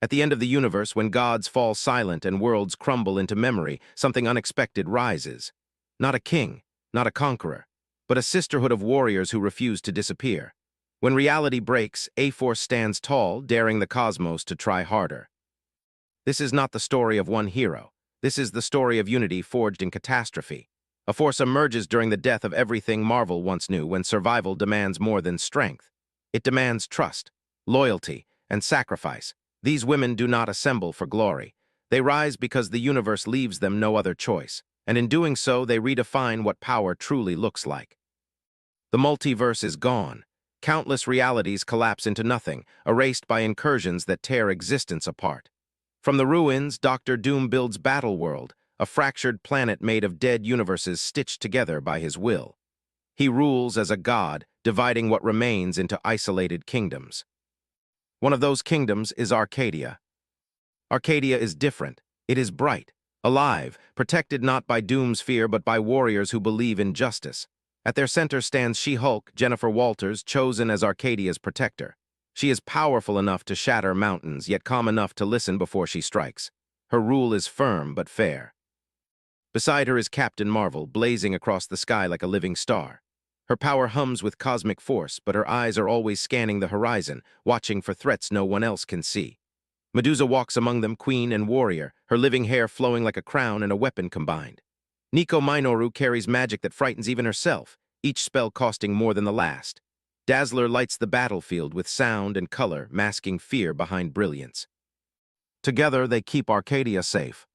At the end of the universe, when gods fall silent and worlds crumble into memory, something unexpected rises. Not a king, not a conqueror, but a sisterhood of warriors who refuse to disappear. When reality breaks, A-Force stands tall, daring the cosmos to try harder. This is not the story of one hero. This is the story of unity forged in catastrophe. A force emerges during the death of everything Marvel once knew when survival demands more than strength. It demands trust, loyalty, and sacrifice. These women do not assemble for glory. They rise because the universe leaves them no other choice, and in doing so they redefine what power truly looks like. The multiverse is gone. Countless realities collapse into nothing, erased by incursions that tear existence apart. From the ruins, Dr. Doom builds Battleworld, a fractured planet made of dead universes stitched together by his will. He rules as a god, dividing what remains into isolated kingdoms. One of those kingdoms is Arcadia. Arcadia is different. It is bright, alive, protected not by Doom's fear but by warriors who believe in justice. At their center stands She-Hulk, Jennifer Walters, chosen as Arcadia's protector. She is powerful enough to shatter mountains, yet calm enough to listen before she strikes. Her rule is firm but fair. Beside her is Captain Marvel, blazing across the sky like a living star. Her power hums with cosmic force, but her eyes are always scanning the horizon, watching for threats no one else can see. Medusa walks among them, queen and warrior, her living hair flowing like a crown and a weapon combined. Nico Minoru carries magic that frightens even herself, each spell costing more than the last. Dazzler lights the battlefield with sound and color, masking fear behind brilliance. Together, they keep Arcadia safe.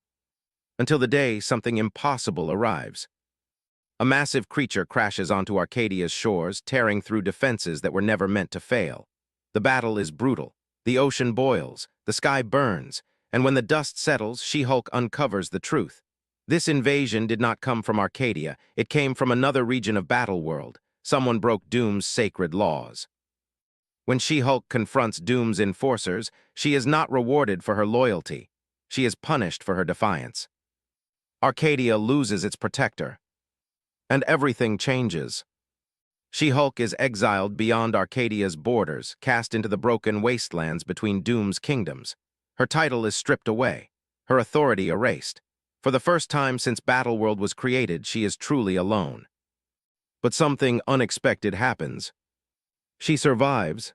Until the day something impossible arrives. A massive creature crashes onto Arcadia's shores, tearing through defenses that were never meant to fail. The battle is brutal. The ocean boils, the sky burns, and when the dust settles, She-Hulk uncovers the truth. This invasion did not come from Arcadia, it came from another region of Battleworld. Someone broke Doom's sacred laws. When She-Hulk confronts Doom's enforcers, she is not rewarded for her loyalty. She is punished for her defiance. Arcadia loses its protector. And everything changes. She-Hulk is exiled beyond Arcadia's borders, cast into the broken wastelands between Doom's kingdoms. Her title is stripped away, her authority erased. For the first time since Battleworld was created, she is truly alone. But something unexpected happens. She survives.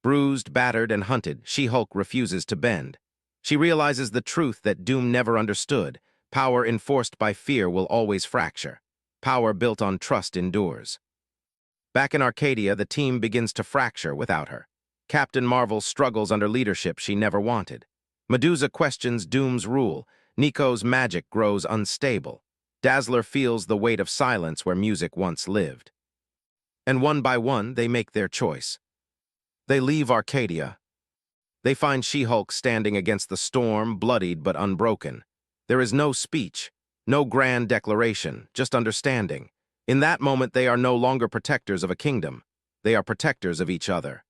Bruised, battered, and hunted, She-Hulk refuses to bend. She realizes the truth that Doom never understood. Power enforced by fear will always fracture. Power built on trust endures. Back in Arcadia, the team begins to fracture without her. Captain Marvel struggles under leadership she never wanted. Medusa questions Doom's rule. Nico's magic grows unstable. Dazzler feels the weight of silence where music once lived. And one by one, they make their choice. They leave Arcadia. They find She-Hulk standing against the storm, bloodied but unbroken. There is no speech, no grand declaration, just understanding. In that moment, they are no longer protectors of a kingdom. They are protectors of each other.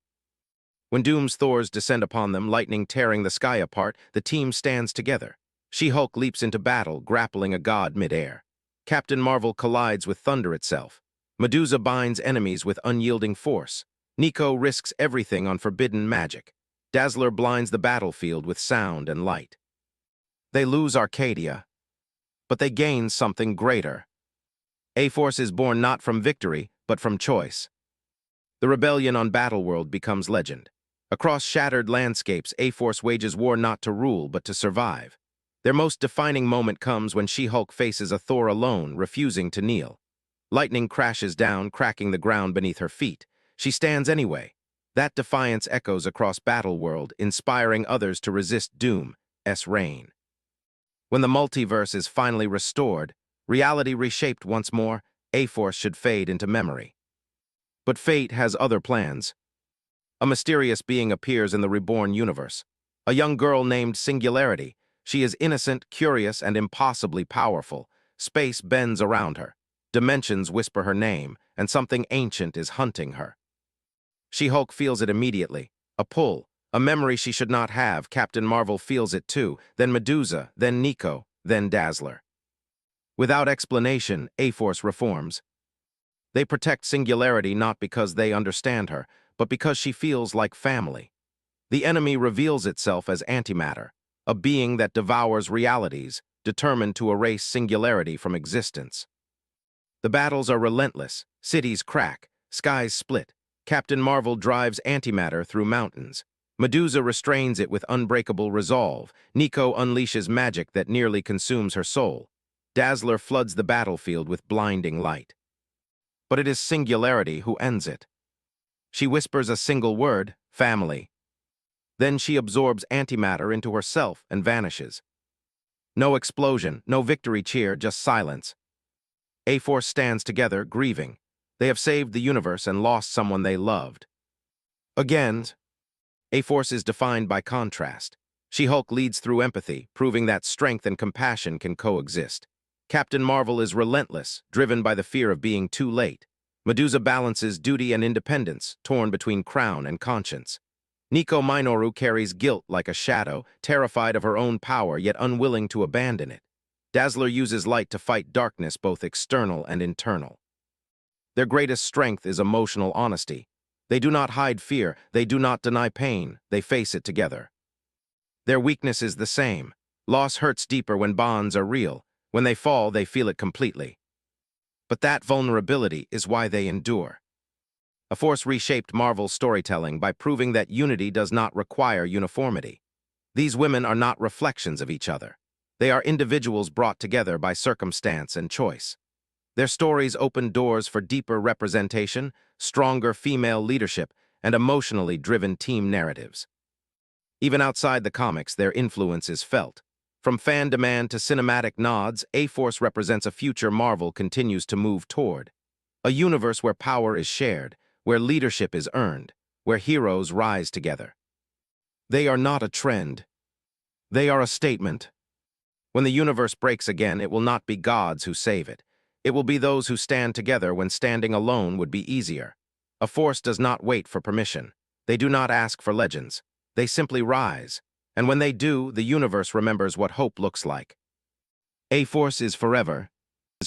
When Doom's Thors descend upon them, lightning tearing the sky apart, the team stands together. She-Hulk leaps into battle, grappling a god mid-air. Captain Marvel collides with thunder itself. Medusa binds enemies with unyielding force. Nico risks everything on forbidden magic. Dazzler blinds the battlefield with sound and light. They lose Arcadia, but they gain something greater. A-Force is born not from victory, but from choice. The rebellion on Battleworld becomes legend. Across shattered landscapes, A-Force wages war not to rule, but to survive. Their most defining moment comes when She-Hulk faces a Thor alone, refusing to kneel. Lightning crashes down, cracking the ground beneath her feet. She stands anyway. That defiance echoes across Battleworld, inspiring others to resist Doom's reign. When the multiverse is finally restored, reality reshaped once more, A-Force should fade into memory. But fate has other plans. A mysterious being appears in the reborn universe. A young girl named Singularity. She is innocent, curious, and impossibly powerful. Space bends around her. Dimensions whisper her name, and something ancient is hunting her. She-Hulk feels it immediately. A pull, a memory she should not have. Captain Marvel feels it too, then Medusa, then Nico, then Dazzler. Without explanation, A-Force reforms. They protect Singularity not because they understand her, but because she feels like family. The enemy reveals itself as antimatter, a being that devours realities, determined to erase singularity from existence. The battles are relentless, cities crack, skies split. Captain Marvel drives antimatter through mountains. Medusa restrains it with unbreakable resolve. Nico unleashes magic that nearly consumes her soul. Dazzler floods the battlefield with blinding light. But it is Singularity who ends it. She whispers a single word, family. Then she absorbs antimatter into herself and vanishes. No explosion, no victory cheer, just silence. A-Force stands together, grieving. They have saved the universe and lost someone they loved. Again, A-Force is defined by contrast. She-Hulk leads through empathy, proving that strength and compassion can coexist. Captain Marvel is relentless, driven by the fear of being too late. Medusa balances duty and independence, torn between crown and conscience. Nico Minoru carries guilt like a shadow, terrified of her own power yet unwilling to abandon it. Dazzler uses light to fight darkness, both external and internal. Their greatest strength is emotional honesty. They do not hide fear, they do not deny pain, they face it together. Their weakness is the same. Loss hurts deeper when bonds are real. When they fall, they feel it completely. But that vulnerability is why they endure. A-Force reshaped Marvel's storytelling by proving that unity does not require uniformity. These women are not reflections of each other. They are individuals brought together by circumstance and choice. Their stories open doors for deeper representation, stronger female leadership, and emotionally driven team narratives. Even outside the comics, their influence is felt. From fan demand to cinematic nods, A-Force represents a future Marvel continues to move toward. A universe where power is shared, where leadership is earned, where heroes rise together. They are not a trend. They are a statement. When the universe breaks again, it will not be gods who save it. It will be those who stand together when standing alone would be easier. A-Force does not wait for permission. They do not ask for legends. They simply rise. And when they do, the universe remembers what hope looks like. A-Force is forever,